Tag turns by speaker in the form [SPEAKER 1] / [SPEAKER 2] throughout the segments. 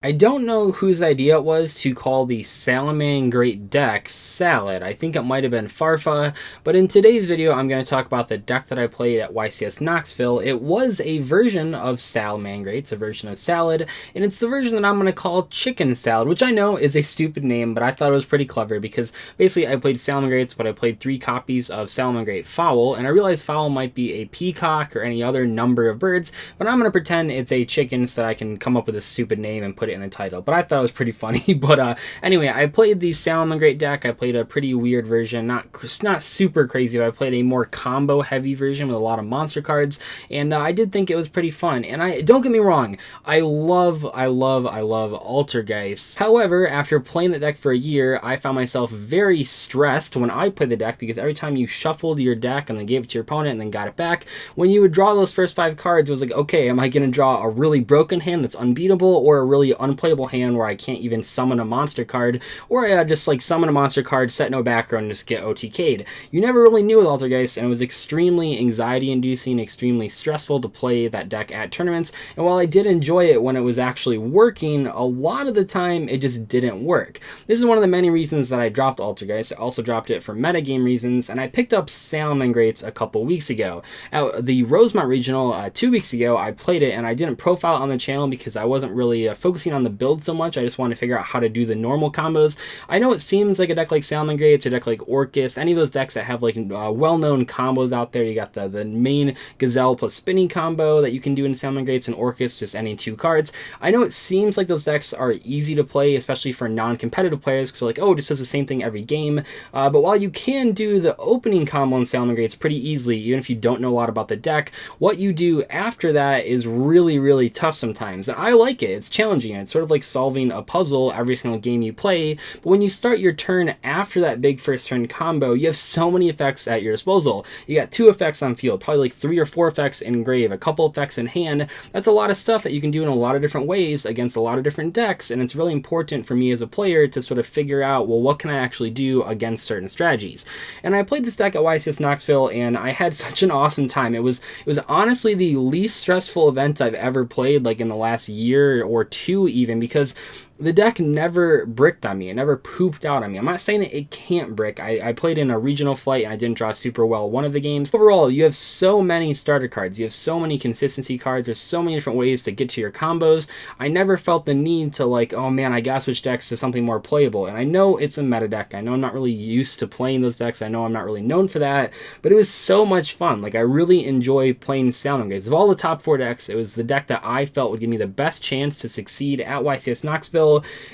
[SPEAKER 1] I don't know whose idea it was to call the Salamangreat deck Salad. I think it might have been Farfa, but in today's video I'm going to talk about the deck that I played at YCS Knoxville. It was a version of Salamangreat, it's a version of Salad, and it's the version that I'm going to call Chicken Salad, which I know is a stupid name, but I thought it was pretty clever because basically I played Salamangreats, but I played 3 copies of Salamangreat Fowl, and I realized Fowl might be a peacock or any other number of birds, but I'm going to pretend it's a chicken so that I can come up with a stupid name and put it in the title. But I thought it was pretty funny. But anyway, I played the Salamangreat deck. I played a pretty weird version, not super crazy, but I played a more combo heavy version with a lot of monster cards, and I did think it was pretty fun. And I don't get me wrong, I love Altergeist. However, after playing the deck for a year, I found myself very stressed when I played the deck because every time you shuffled your deck and then gave it to your opponent and then got it back, when you would draw those first 5 cards, it was like, okay, am I going to draw a really broken hand that's unbeatable, or a really unplayable hand where I can't even summon a monster card, or I just like summon a monster card, set no background, and just get OTK'd. You never really knew with Altergeist, and it was extremely anxiety inducing, extremely stressful to play that deck at tournaments. And while I did enjoy it when it was actually working, a lot of the time it just didn't work. This is one of the many reasons that I dropped Altergeist. I also dropped it for metagame reasons, and I picked up Salamangreats a couple weeks ago. At the Rosemont Regional 2 weeks ago, I played it, and I didn't profile it on the channel because I wasn't really focusing on the build so much. I just wanted to figure out how to do the normal combos. I know it seems like a deck like Salamangreats or a deck like Orcus, any of those decks that have like well-known combos out there. You got the main Gazelle plus spinning combo that you can do in Salamangreats, and Orcus just ending 2 cards. I know it seems like those decks are easy to play, especially for non-competitive players, because they're like, oh, it just does the same thing every game. But while you can do the opening combo in Salamangreats pretty easily, even if you don't know a lot about the deck, what you do after that is really tough sometimes. And I like it. It's challenging. It's sort of like solving a puzzle every single game you play. But when you start your turn after that big first turn combo, you have so many effects at your disposal. You got 2 effects on field, probably like 3 or 4 effects in grave, a couple effects in hand. That's a lot of stuff that you can do in a lot of different ways against a lot of different decks, and it's really important for me as a player to sort of figure out, well, what can I actually do against certain strategies? And I played this deck at YCS Knoxville, and I had such an awesome time. It was honestly the least stressful event I've ever played, like in the last year or 2 even, because the deck never bricked on me. It never pooped out on me. I'm not saying that it can't brick. I played in a regional flight and I didn't draw super well one of the games. Overall, you have so many starter cards. You have so many consistency cards. There's so many different ways to get to your combos. I never felt the need to like, oh man, I gotta switch decks to something more playable. And I know it's a meta deck. I know I'm not really used to playing those decks. I know I'm not really known for that. But it was so much fun. Like, I really enjoy playing Salamangreats. Of all the top 4 decks, it was the deck that I felt would give me the best chance to succeed at YCS Knoxville.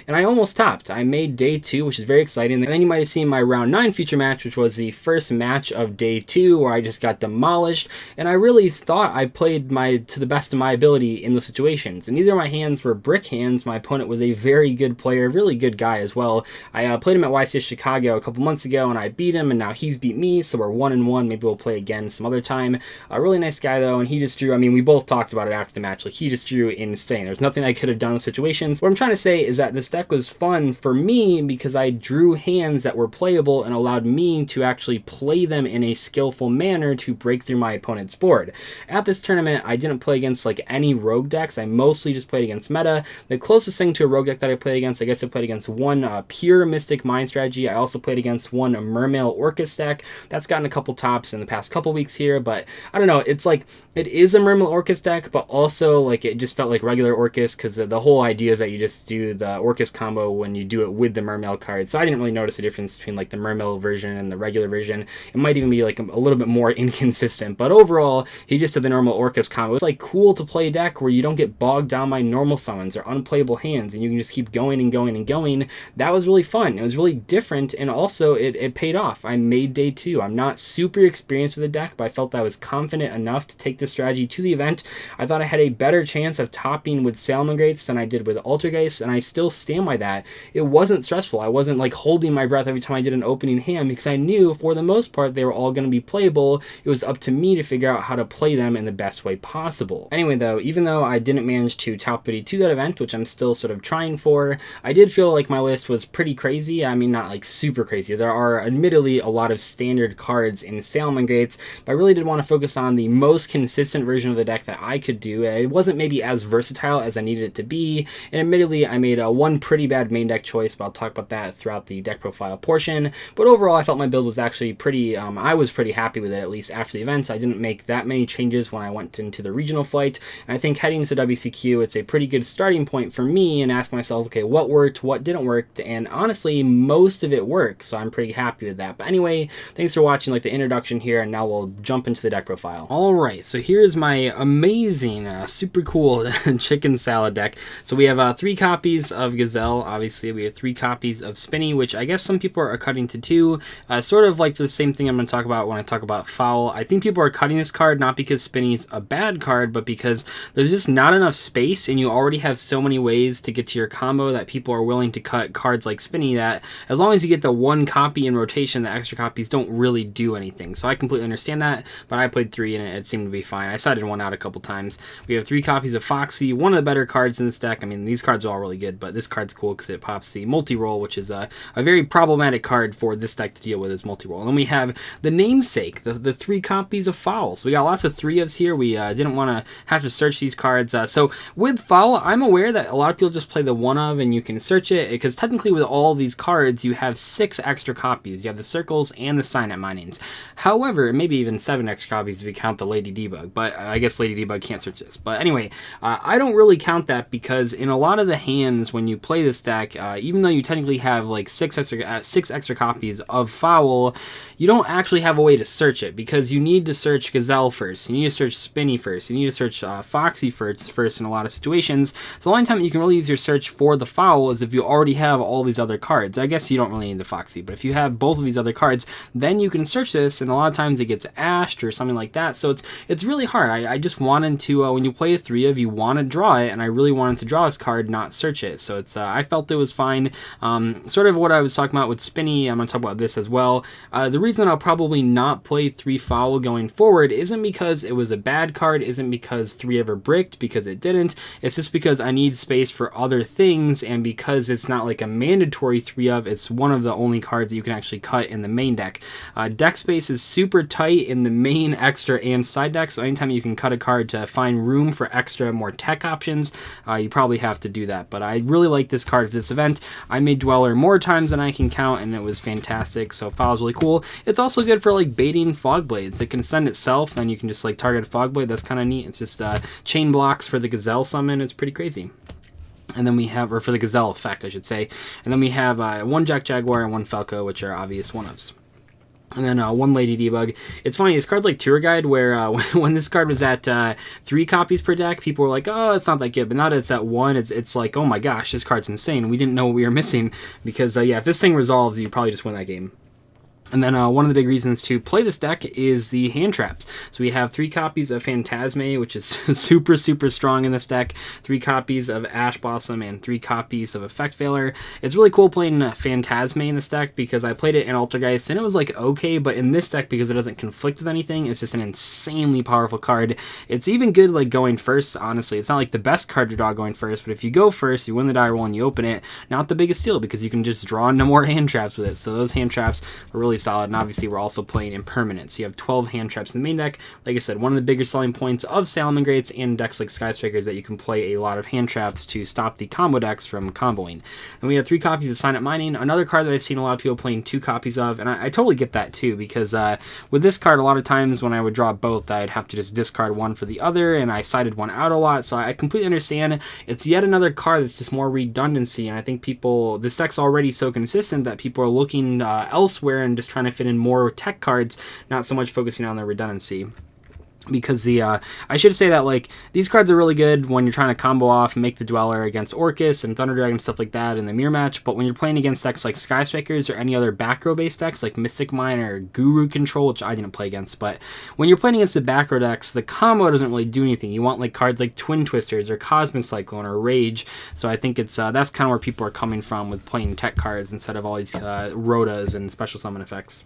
[SPEAKER 1] And I almost topped. I made day 2, which is very exciting. And then you might have seen my round 9 feature match, which was the first match of day 2, where I just got demolished. And I really thought I played to the best of my ability in those situations. And neither of my hands were brick hands. My opponent was a very good player, really good guy as well. I played him at YCS Chicago a couple months ago, and I beat him, and now he's beat me, so we're 1-1. Maybe we'll play again some other time. A really nice guy though, and he just drew, I mean, we both talked about it after the match, like he just drew insane. There's nothing I could have done in those situations. What I'm trying to say is that this deck was fun for me because I drew hands that were playable and allowed me to actually play them in a skillful manner to break through my opponent's board. At this tournament, I didn't play against like any rogue decks. I mostly just played against meta. The closest thing to a rogue deck that I played against, I guess I played against one pure Mystic Mind strategy. I also played against one Mermail Orcus deck. That's gotten a couple tops in the past couple weeks here, but I don't know. It's like, it is a Mermail Orcus deck, but also like it just felt like regular Orcus because the whole idea is that you just do the Orcus combo when you do it with the Mermail card. So I didn't really notice the difference between like the Mermail version and the regular version. It might even be like a little bit more inconsistent, but overall he just did the normal Orcus combo. It's like cool to play a deck where you don't get bogged down by normal summons or unplayable hands and you can just keep going and going and going. That was really fun. It was really different, and also it paid off. I made day 2. I'm not super experienced with the deck, but I felt I was confident enough to take this strategy to the event. I thought I had a better chance of topping with Salamangreats than I did with Altergeist, and I still stand by that. It wasn't stressful. I wasn't like holding my breath every time I did an opening hand, because I knew for the most part they were all going to be playable. It was up to me to figure out how to play them in the best way possible. Anyway though, even though I didn't manage to top 52 that event, which I'm still sort of trying for, I did feel like my list was pretty crazy. I mean, not like super crazy. There are admittedly a lot of standard cards in Salmon Gates, but I really did want to focus on the most consistent version of the deck that I could do. It wasn't maybe as versatile as I needed it to be, and admittedly I made one pretty bad main deck choice, but I'll talk about that throughout the deck profile portion. But overall, I felt my build was actually pretty, I was pretty happy with it, at least after the event. I didn't make that many changes when I went into the regional flight, and I think heading into WCQ, it's a pretty good starting point for me and ask myself, okay, what worked, what didn't work, and honestly, most of it worked, so I'm pretty happy with that. But anyway, thanks for watching like the introduction here, and now we'll jump into the deck profile. Alright, so here's my amazing, super cool chicken salad deck. So we have 3 copies of Gazelle, obviously we have 3 copies of Spinny, which I guess some people are cutting to 2, sort of like the same thing I'm going to talk about when I talk about Foul. I think people are cutting this card not because Spinny's a bad card, but because there's just not enough space, and you already have so many ways to get to your combo that people are willing to cut cards like Spinny that as long as you get the 1 copy in rotation, the extra copies don't really do anything. So I completely understand that, but I played 3 and it seemed to be fine. I sided 1 out a couple times. We have 3 copies of Foxy, one of the better cards in this deck. I mean, these cards are all really good, but this card's cool because it pops the multi-roll, which is a very problematic card for this deck to deal with, is multi-roll. And then we have the namesake, the 3 copies of Foul. So we got lots of 3-ofs here. We didn't want to have to search these cards. So with Foul, I'm aware that a lot of people just play the 1-of and you can search it, because technically with all these cards, you have 6 extra copies. You have the circles and the sign-up minings. However, maybe even 7 extra copies if you count the Lady Debug, but I guess Lady Debug can't search this. But anyway, I don't really count that, because in a lot of the hands when you play this deck, even though you technically have like 6 extra copies of Foul, you don't actually have a way to search it, because you need to search Gazelle first, you need to search Spinny first, you need to search Foxy first in a lot of situations. So the only time you can really use your search for the Foul is if you already have all these other cards. I guess you don't really need the Foxy, but if you have both of these other cards, then you can search this, and a lot of times it gets ashed or something like that. So it's really hard. I just wanted to, when you play a 3-of, you want to draw it, and I really wanted to draw this card, not search it. So it's I felt it was fine. Sort of what I was talking about with Spinny, I'm going to talk about this as well. The reason I'll probably not play 3 Foul going forward isn't because it was a bad card, isn't because 3 ever bricked, because it didn't. It's just because I need space for other things, and because it's not like a mandatory 3-of, it's one of the only cards that you can actually cut in the main deck. Deck space is super tight in the main, extra, and side deck, so anytime you can cut a card to find room for extra, more tech options, you probably have to do that. But I really like this card for this event. I made Dweller more times than I can count, and it was fantastic, so Foul's really cool. It's also good for like baiting Fog Blades. It can send itself, then you can just like target a Fog Blade. That's kind of neat. It's just chain blocks for the Gazelle summon. It's pretty crazy. And then we have, or for the Gazelle effect, I should say. And then we have 1 Jack Jaguar and 1 Falco, which are obvious 1-ofs. And then 1 Lady Debug. It's funny, this card's like Tour Guide, where when this card was at 3 copies per deck, people were like, oh, it's not that good. But now that it's at 1, it's like, oh my gosh, this card's insane. We didn't know what we were missing. Because, yeah, if this thing resolves, you probably just win that game. And then one of the big reasons to play this deck is the hand traps. So we have 3 copies of Phantasme, which is super, super strong in this deck. 3 copies of Ash Blossom and 3 copies of Effect Veiler. It's really cool playing Phantasme in this deck, because I played it in Altergeist and it was like okay, but in this deck, because it doesn't conflict with anything, it's just an insanely powerful card. It's even good like going first, honestly. It's not like the best card to draw going first, but if you go first, you win the die roll and you open it, not the biggest deal, because you can just draw into more hand traps with it. So those hand traps are really solid, and obviously we're also playing Impermanence. You have 12 hand traps in the main deck. Like I said, one of the bigger selling points of Salmon Gates and decks like Skyscraper is that you can play a lot of hand traps to stop the combo decks from comboing. And we have 3 copies of Sign Up Mining, another card that I've seen a lot of people playing 2 copies of, and I totally get that too, because with this card, a lot of times when I would draw both, I'd have to just discard one for the other, and I sided one out a lot, so I completely understand. It's yet another card that's just more redundancy, and I think this deck's already so consistent that people are looking elsewhere and just trying to fit in more tech cards, not so much focusing on the redundancy. because I should say that like these cards are really good when you're trying to combo off and make the Dweller against Orcus and Thunder Dragon and stuff like that in the mirror match, but when you're playing against decks like Sky Strikers or any other back row based decks like Mystic Mine or Guru Control, which I didn't play against, but when you're playing against the back row decks, the combo doesn't really do anything. You want like cards like Twin Twisters or Cosmic Cyclone or Rage, so I think it's that's kind of where people are coming from with playing tech cards instead of all these Rotas and special summon effects.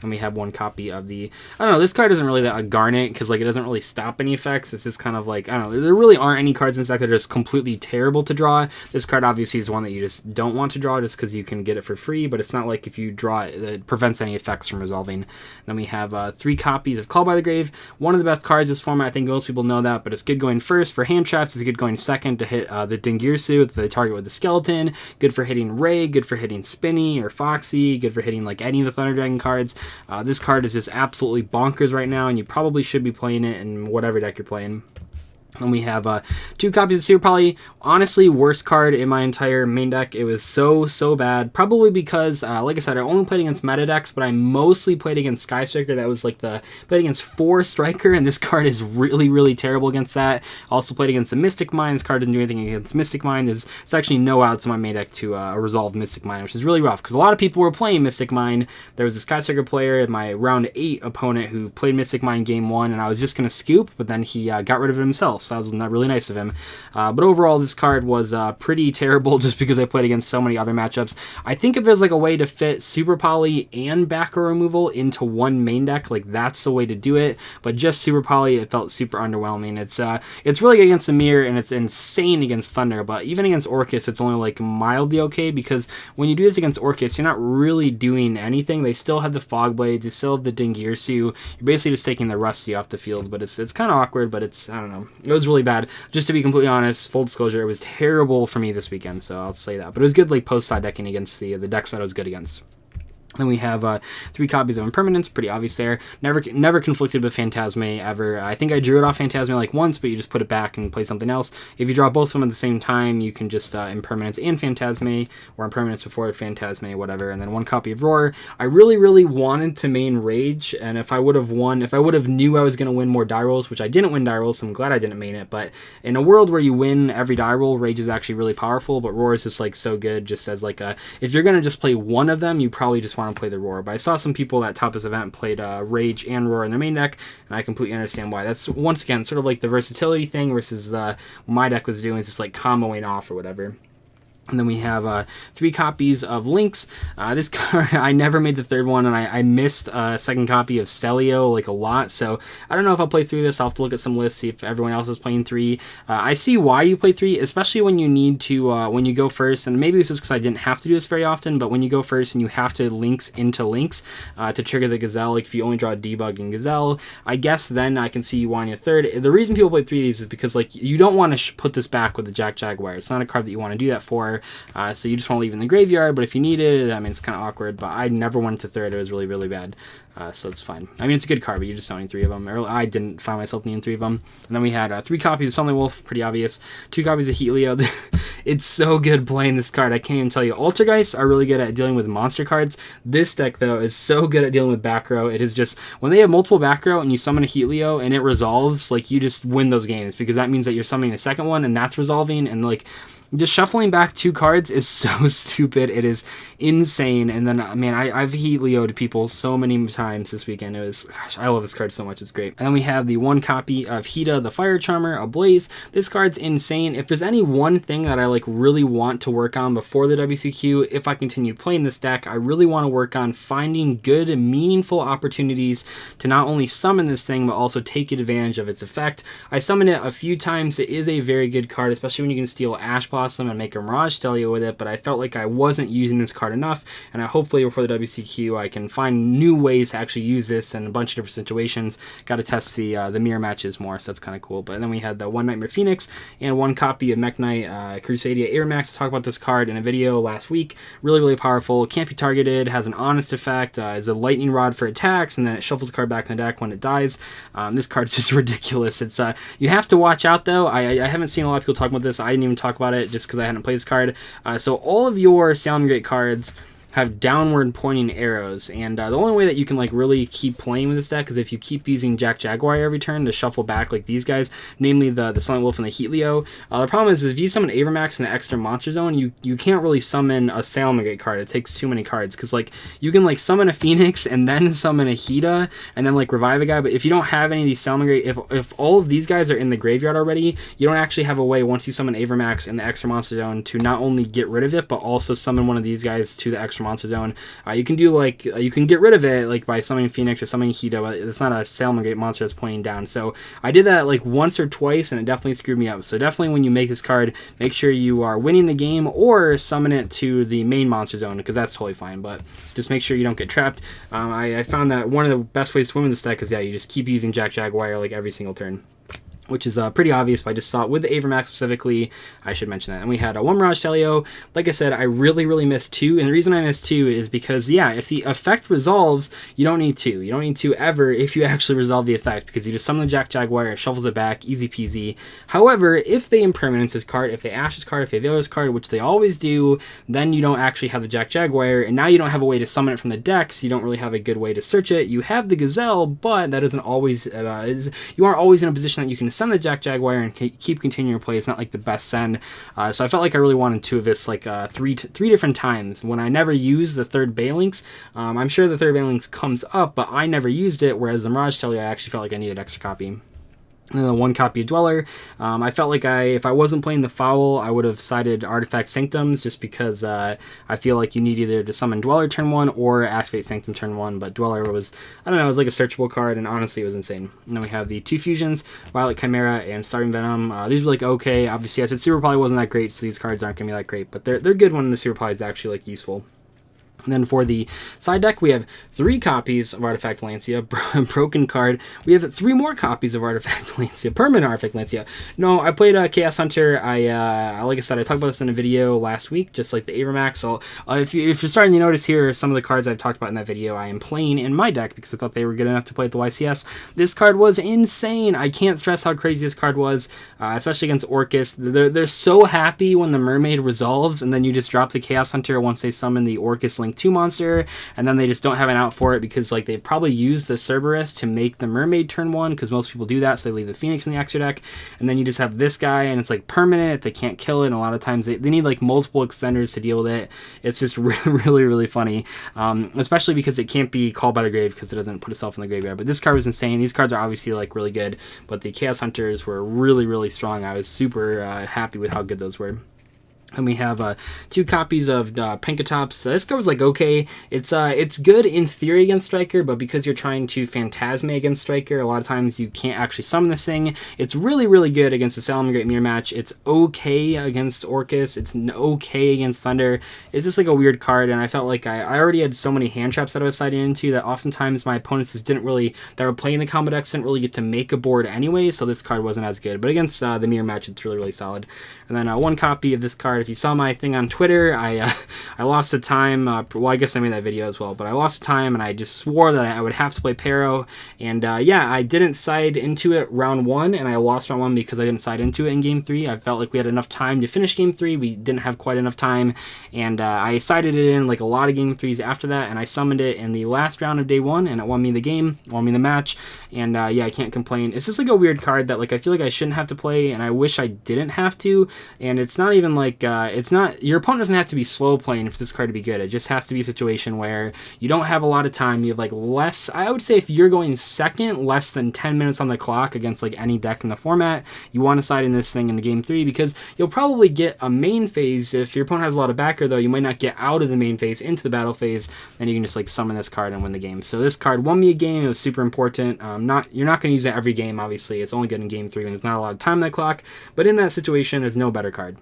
[SPEAKER 1] And we have one copy of the, I don't know, this card isn't really that a Garnet, because like it doesn't really stop any effects. It's just kind of like, I don't know, there really aren't any cards in this deck that are just completely terrible to draw. This card obviously is one that you just don't want to draw just because you can get it for free, but it's not like if you draw it, it prevents any effects from resolving. Then we have 3 copies of Call by the Grave. One of the best cards in this format, I think most people know that, but it's good going first for hand traps, it's good going second to hit the Dingirsu, the target with the skeleton, good for hitting Ray, good for hitting Spinny or Foxy, good for hitting like any of the Thunder Dragon cards. This card is just absolutely bonkers right now, and you probably should be playing it in whatever deck you're playing. And we have 2 copies of Super Poly. Honestly, worst card in my entire main deck. It was so bad. Probably because, like I said, I only played against meta decks, but I mostly played against Sky Striker. That was like played against 4 Striker, and this card is really terrible against that. Also played against the Mystic Mine. This card didn't do anything against Mystic Mine. There's actually no outs in my main deck to resolve Mystic Mine, which is really rough because a lot of people were playing Mystic Mine. There was a Sky Striker player in my round 8 opponent who played Mystic Mine game 1, and I was just going to scoop, but then he got rid of it himself. So that was not really nice of him. But overall, this card was pretty terrible just because I played against so many other matchups. I think if there's like a way to fit Super Poly and back row removal into one main deck, like that's the way to do it. But just Super Poly, it felt super underwhelming. It's really good against the mirror, and it's insane against Thunder. But even against Orcus, it's only like mildly okay, because when you do this against Orcus, you're not really doing anything. They still have the Fog Blades, they still have the Dingirsu. You're basically just taking the Rusty off the field. But it's kind of awkward. But I don't know. It was really bad. Just to be completely honest, full disclosure, it was terrible for me this weekend, so I'll say that. But it was good like post-side decking against the decks that I was good against. Then we have 3 copies of Impermanence, pretty obvious there. Never conflicted with Phantasme ever. I think I drew it off Phantasme like once, but you just put it back and play something else. If you draw both of them at the same time, you can just Impermanence and Phantasme, or Impermanence before Phantasme, whatever. And then 1 copy of Roar. I really wanted to main Rage, and if I would have knew I was going to win more die rolls, which I didn't win die rolls, so I'm glad I didn't main it. But in a world where you win every die roll, Rage is actually really powerful, but Roar is just like so good, just as like if you're going to just play one of them, you probably just want to play the Roar. But I saw some people at top of this event played Rage and Roar in their main deck, and I completely understand why. That's once again sort of like the versatility thing versus what my deck was doing, is just like comboing off or whatever. And then we have 3 copies of Lynx. This card, I never made the 3rd one, and I missed a 2nd copy of Stelio like a lot, so I don't know if I'll play through this. I'll have to look at some lists, see if everyone else is playing 3. I see why you play 3, especially when you need to, when you go first, and maybe this is because I didn't have to do this very often, but when you go first and you have to Lynx into Lynx to trigger the Gazelle, like if you only draw Debug and Gazelle, I guess then I can see you wanting a 3rd. The reason people play 3 of these is because like you don't want to put this back with the Jack Jaguar. It's not a card that you want to do that for. So you just want to leave it in the graveyard, but if you need it, I mean, it's kind of awkward, but I never went to 3rd. It was really bad. So it's fine. I mean, it's a good card, but you just don't need 3 of them. Or I didn't find myself needing 3 of them. And then we had 3 copies of Sunlight Wolf, pretty obvious. 2 copies of Helio. It's so good playing this card. I can't even tell you. Altergeist are really good at dealing with monster cards. This deck, though, is so good at dealing with back row. It is just, when they have multiple back row and you summon a Helio and it resolves, like, you just win those games, because that means that you're summoning a second one and that's resolving, and, like, just shuffling back 2 cards is so stupid. It is insane. And then, man, I've Helio'd people so many times this weekend. It was, gosh, I love this card so much. It's great. And then we have the 1 copy of Hida, the Fire Charmer, Ablaze. This card's insane. If there's any one thing that I like really want to work on before the WCQ, if I continue playing this deck, I really want to work on finding good and meaningful opportunities to not only summon this thing, but also take advantage of its effect. I summoned it a few times. It is a very good card, especially when you can steal Ash Blossom and make a Mirage Stelio with it, but I felt like I wasn't using this card enough, and hopefully before the WCQ I can find new ways to actually use this in a bunch of different situations. Got to test the mirror matches more, so that's kind of cool. But then we had the 1 Nightmare Phoenix and 1 copy of Mech Knight Crusadia Airmax. Talk about this card in a video last week. Really powerful. Can't be targeted, has an honest effect, is a lightning rod for attacks, and then it shuffles the card back in the deck when it dies. This card's just ridiculous. It's you have to watch out though. I haven't seen a lot of people talk about this. I didn't even talk about it just because I hadn't played this card. So all of your Salamangreat cards have downward pointing arrows, and the only way that you can like really keep playing with this deck is if you keep using Jack Jaguar every turn to shuffle back like these guys, namely the Silent Wolf and the Heat Leo. The problem is if you summon Avermax in the extra monster zone, you can't really summon a Salamangreat card. It takes too many cards, because like you can like summon a Phoenix and then summon a Hida and then like revive a guy, but if you don't have any of these Salamangreat, if all of these guys are in the graveyard already, you don't actually have a way once you summon Avermax in the extra monster zone to not only get rid of it but also summon one of these guys to the extra monster zone. You can do like you can get rid of it like by summoning Phoenix or summoning Hida, but it's not a Salamangreat monster that's pointing down. So I did that like once or twice and it definitely screwed me up. So definitely when you make this card, make sure you are winning the game or summon it to the main monster zone, because that's totally fine, but just make sure you don't get trapped. I found that one of the best ways to win with this deck is you just keep using Jack Jaguar like every single turn, which is pretty obvious, but I just thought with the Avermax specifically, I should mention that. And we had one Mirage Telio. Like I said, I really missed 2, and the reason I missed 2 is because, yeah, if the effect resolves, you don't need 2. You don't need 2 ever if you actually resolve the effect, because you just summon the Jack Jaguar, it shuffles it back, easy peasy. However, if they impermanence this card, if they ash this card, if they veil this card, which they always do, then you don't actually have the Jack Jaguar, and now you don't have a way to summon it from the deck, so you don't really have a good way to search it. You have the Gazelle, but that isn't always, you aren't always in a position that you can send the Jack Jaguar and keep continuing your play. It's not like the best send, so I felt like I really wanted 2 of this like three different times when I never used the third Balinx. I'm sure the third Balinx comes up, but I never used it, whereas the Mirage Telio I actually felt like I needed extra copy. And then 1 copy of Dweller. I felt like if I wasn't playing the Foul, I would have sided Artifact Sanctums, just because I feel like you need either to summon Dweller turn 1 or activate Sanctum turn 1, but Dweller was, I don't know, it was like a searchable card, and honestly it was insane. And then we have the 2 fusions, Violet Chimera and Starving Venom. These were like okay. Obviously I said Super Poly wasn't that great, so these cards aren't going to be that great, but they're good when the Super Poly is actually like useful. And then for the side deck, we have 3 copies of Artifact Lancia, broken card. We have 3 more copies of Artifact Lancia, permanent Artifact Lancia. No, I played Chaos Hunter. Like I said, I talked about this in a video last week, just like the Avermax. So if you're starting to notice here, some of the cards I've talked about in that video, I am playing in my deck because I thought they were good enough to play at the YCS. This card was insane. I can't stress how crazy this card was, especially against Orcus. They're so happy when the Mermaid resolves, and then you just drop the Chaos Hunter once they summon the Orcus Link 2 monster, and then they just don't have an out for it because like they probably use the Cerberus to make the Mermaid turn 1, because most people do that, so they leave the Phoenix in the extra deck, and then you just have this guy and it's like permanent. They can't kill it, and a lot of times they need like multiple extenders to deal with it. It's just really funny, especially because it can't be called by the grave because it doesn't put itself in the graveyard. But this card was insane. These cards are obviously like really good, but the Chaos Hunters were really strong. I was super happy with how good those were. And we have 2 copies of Pankatops. This card was like okay. It's good in theory against Striker, but because you're trying to Phantasma against Striker, a lot of times you can't actually summon this thing. It's really good against the Salamangreat mirror match. It's okay against Orcus. It's okay against Thunder. It's just like a weird card, and I felt like I already had so many hand traps that I was siding into that oftentimes my opponents just that were playing the combo decks didn't really get to make a board anyway, so this card wasn't as good. But against the mirror match, it's really solid. And then 1 copy of this card. If you saw my thing on Twitter, I lost a time. Well, I guess I made that video as well, but I lost a time, and I just swore that I would have to play Pero. And yeah, I didn't side into it round 1, and I lost round 1 because I didn't side into it in game 3. I felt like we had enough time to finish game 3. We didn't have quite enough time, and I sided it in like a lot of game 3s after that, and I summoned it in the last round of day 1, and it won me the game, won me the match. And yeah, I can't complain. It's just like a weird card that like I feel like I shouldn't have to play, and I wish I didn't have to. And it's not even like it's not, your opponent doesn't have to be slow playing for this card to be good. It just has to be a situation where you don't have a lot of time. You have like less, I would say if you're going second, less than 10 minutes on the clock against like any deck in the format, you want to side in this thing in the game 3, because you'll probably get a main phase. If your opponent has a lot of backer though, you might not get out of the main phase into the battle phase, then you can just like summon this card and win the game. So this card won me a game. It was super important. You're not going to use it every game, obviously. It's only good in game 3 when there's not a lot of time on that clock, but in that situation, there's no better card.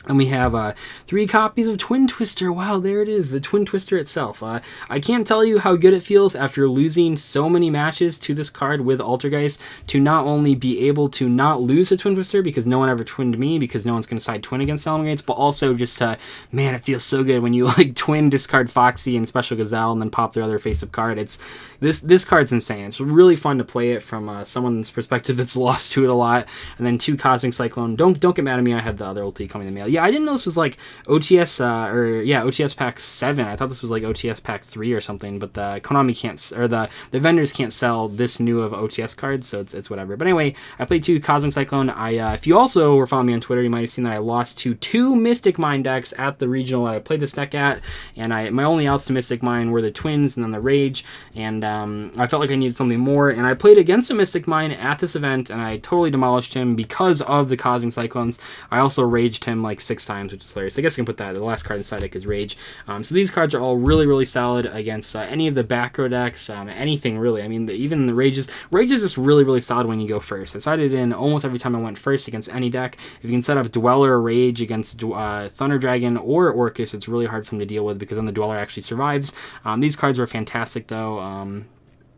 [SPEAKER 1] And we have 3 copies of Twin Twister. Wow, there it is, the Twin Twister itself. I can't tell you how good it feels after losing so many matches to this card with Altergeist to not only be able to not lose to Twin Twister because no one ever twinned me, because no one's going to side twin against Salamangreats, but also just man, it feels so good when you like twin, discard Foxy and Special Gazelle and then pop their other face-up card. It's this card's insane. It's really fun to play it from someone's perspective that's lost to it a lot. And then 2 Cosmic Cyclone. Don't get mad at me, I have the other ulti coming in the mail. yeah, I didn't know this was like OTS OTS pack 7. I thought this was like OTS pack 3 or something, but the Konami can't, or the vendors can't sell this new of OTS cards, so it's whatever. But anyway, I played 2 Cosmic Cyclone. If you also were following me on Twitter, you might have seen that I lost to 2 Mystic Mine decks at the regional that I played this deck at, and my only outs to Mystic Mine were the Twins and then the Rage, and I felt like I needed something more, and I played against a Mystic Mine at this event, and I totally demolished him because of the Cosmic Cyclones. I also raged him like 6 times, which is hilarious. I guess I can put that. The last card inside deck is Rage. So these cards are all really, really solid against any of the back row decks, anything really. I mean, even the Rage is just really, really solid when you go first. I sided in almost every time I went first against any deck. If you can set up Dweller or Rage against Thunder Dragon or Orcus, it's really hard for them to deal with because then the Dweller actually survives. These cards were fantastic though.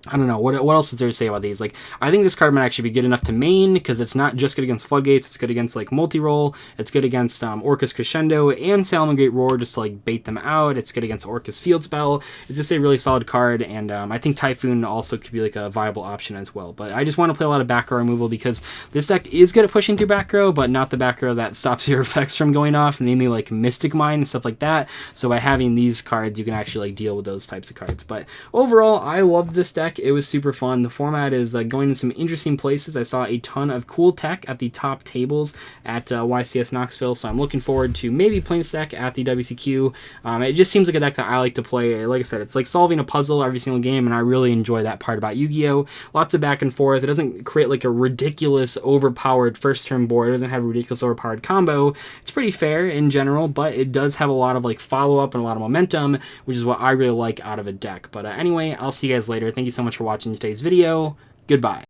[SPEAKER 1] I don't know, what else is there to say about these? Like, I think this card might actually be good enough to main, because it's not just good against Floodgates, it's good against, like, multi-roll, it's good against Orcus Crescendo and Salamangreat Roar, just to, like, bait them out, it's good against Orcus Field Spell, it's just a really solid card, and I think Typhoon also could be, like, a viable option as well. But I just want to play a lot of back row removal, because this deck is good at pushing through back row, but not the back row that stops your effects from going off, namely, like, Mystic Mine and stuff like that. So by having these cards, you can actually, like, deal with those types of cards. But overall, I love this deck. It was super fun. The format is going in some interesting places. I saw a ton of cool tech at the top tables at YCS Knoxville, so I'm looking forward to maybe playing this deck at the WCQ. It just seems like a deck that I like to play. Like I said, it's like solving a puzzle every single game, and I really enjoy that part about Yu-Gi-Oh! Lots of back and forth. It doesn't create like a ridiculous overpowered first turn board. It doesn't have a ridiculous overpowered combo. It's pretty fair in general, but it does have a lot of like follow-up and a lot of momentum, which is what I really like out of a deck. But anyway, I'll see you guys later. Thank you so much for watching today's video. Goodbye.